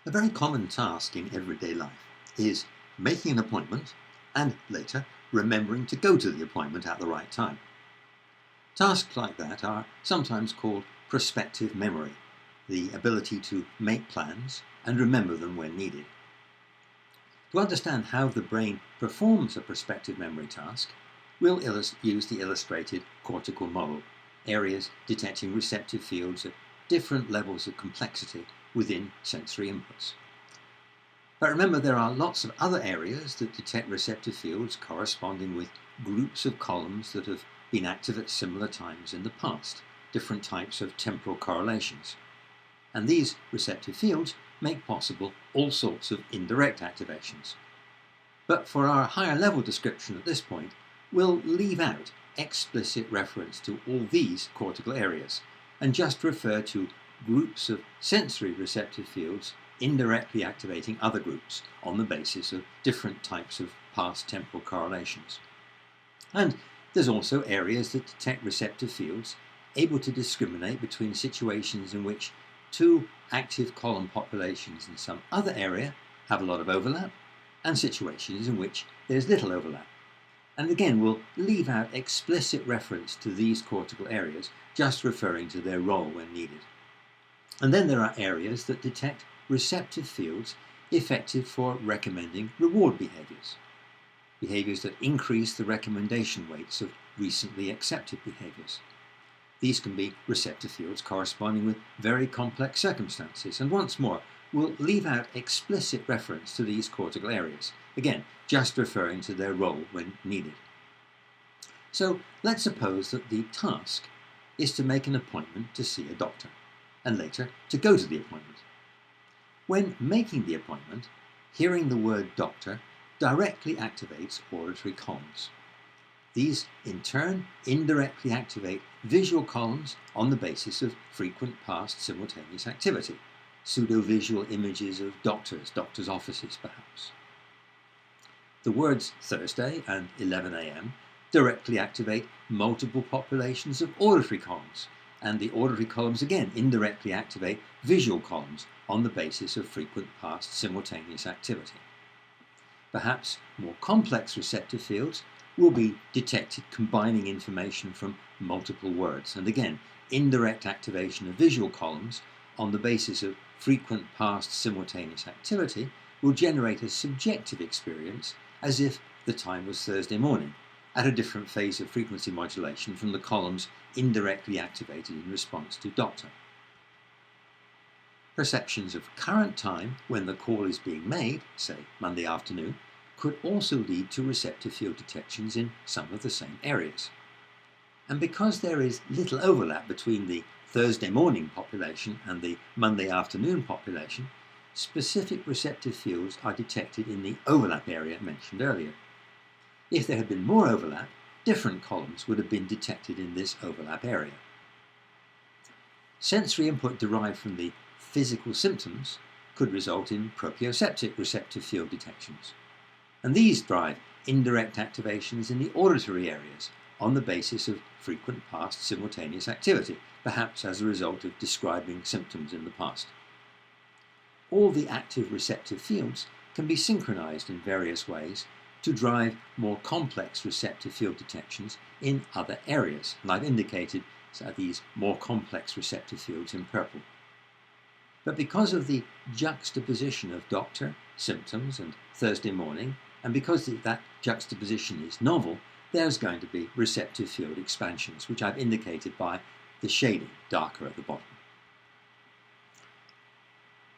A very common task in everyday life is making an appointment and later remembering to go to the appointment at the right time. Tasks like that are sometimes called prospective memory, the ability to make plans and remember them when needed. To understand how the brain performs a prospective memory task, we'll use the illustrated cortical model, areas detecting receptive fields at different levels of complexity within sensory inputs. But remember, there are lots of other areas that detect receptive fields corresponding with groups of columns that have been active at similar times in the past, different types of temporal correlations. And these receptive fields make possible all sorts of indirect activations. But for our higher level description at this point, we'll leave out explicit reference to all these cortical areas and just refer to groups of sensory receptive fields indirectly activating other groups on the basis of different types of past temporal correlations. And there's also areas that detect receptive fields able to discriminate between situations in which two active column populations in some other area have a lot of overlap and situations in which there's little overlap. And again, we'll leave out explicit reference to these cortical areas, just referring to their role when needed. And then there are areas that detect receptive fields effective for recommending reward behaviors, behaviors that increase the recommendation weights of recently accepted behaviors. These can be receptive fields corresponding with very complex circumstances, and once more, we'll leave out explicit reference to these cortical areas, again, just referring to their role when needed. So let's suppose that the task is to make an appointment to see a doctor, and later to go to the appointment. When making the appointment, hearing the word doctor directly activates auditory columns. These, in turn, indirectly activate visual columns on the basis of frequent past simultaneous activity, pseudo-visual images of doctors' offices perhaps. The words Thursday and 11 a.m. directly activate multiple populations of auditory columns, and the auditory columns again indirectly activate visual columns on the basis of frequent past simultaneous activity. Perhaps more complex receptive fields will be detected combining information from multiple words, and again, indirect activation of visual columns on the basis of frequent past simultaneous activity will generate a subjective experience as if the time was Thursday morning, at a different phase of frequency modulation from the columns indirectly activated in response to doctor. Perceptions of current time when the call is being made, say Monday afternoon, could also lead to receptive field detections in some of the same areas. And because there is little overlap between the Thursday morning population and the Monday afternoon population, specific receptive fields are detected in the overlap area mentioned earlier. If there had been more overlap, different columns would have been detected in this overlap area. Sensory input derived from the physical symptoms could result in proprioceptic receptive field detections. And these drive indirect activations in the auditory areas on the basis of frequent past simultaneous activity, perhaps as a result of describing symptoms in the past. All the active receptive fields can be synchronized in various ways to drive more complex receptive field detections in other areas, and I've indicated these more complex receptive fields in purple. But because of the juxtaposition of doctor, symptoms, and Thursday morning, and because that juxtaposition is novel, there's going to be receptive field expansions, which I've indicated by the shading darker at the bottom.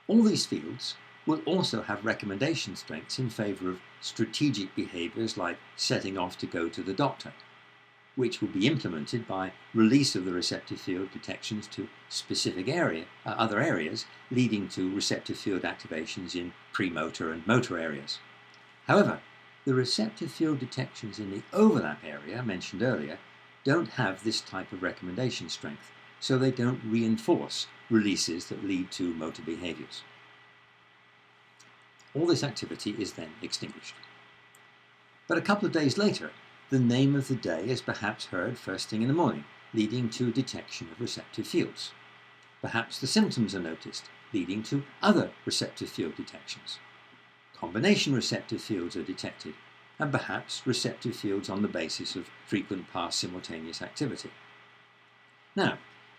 All these fields will also have recommendation strengths in favor of strategic behaviors like setting off to go to the doctor, which will be implemented by release of the receptive field detections to specific other areas, leading to receptive field activations in premotor and motor areas. However, the receptive field detections in the overlap area mentioned earlier don't have this type of recommendation strength, so they don't reinforce releases that lead to motor behaviors. All this activity is then extinguished. But a couple of days later, the name of the day is perhaps heard first thing in the morning, leading to detection of receptive fields. Perhaps the symptoms are noticed, leading to other receptive field detections. Combination receptive fields are detected, and perhaps receptive fields on the basis of frequent past simultaneous activity. Now,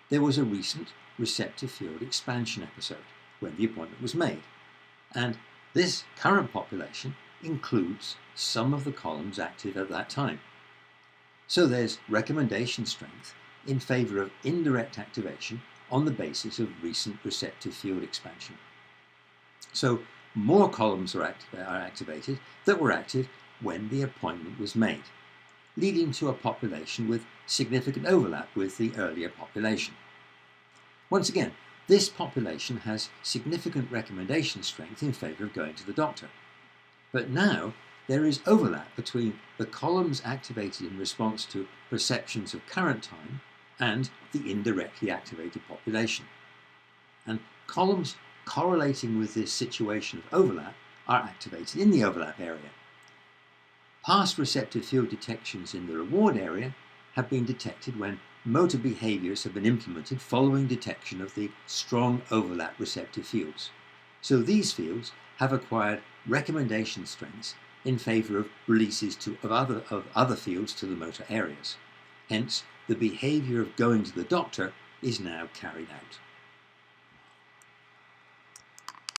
there was a recent receptive field expansion episode when the appointment was made, and this current population includes some of the columns active at that time. So there's recommendation strength in favour of indirect activation on the basis of recent receptive field expansion. So more columns are activated that were active when the appointment was made, leading to a population with significant overlap with the earlier population. Once again, this population has significant recommendation strength in favour of going to the doctor. But now there is overlap between the columns activated in response to perceptions of current time and the indirectly activated population. And columns correlating with this situation of overlap are activated in the overlap area. Past receptive field detections in the reward area have been detected when motor behaviours have been implemented following detection of the strong overlap receptive fields. So these fields have acquired recommendation strengths in favour of releases of other fields to the motor areas. Hence, the behaviour of going to the doctor is now carried out.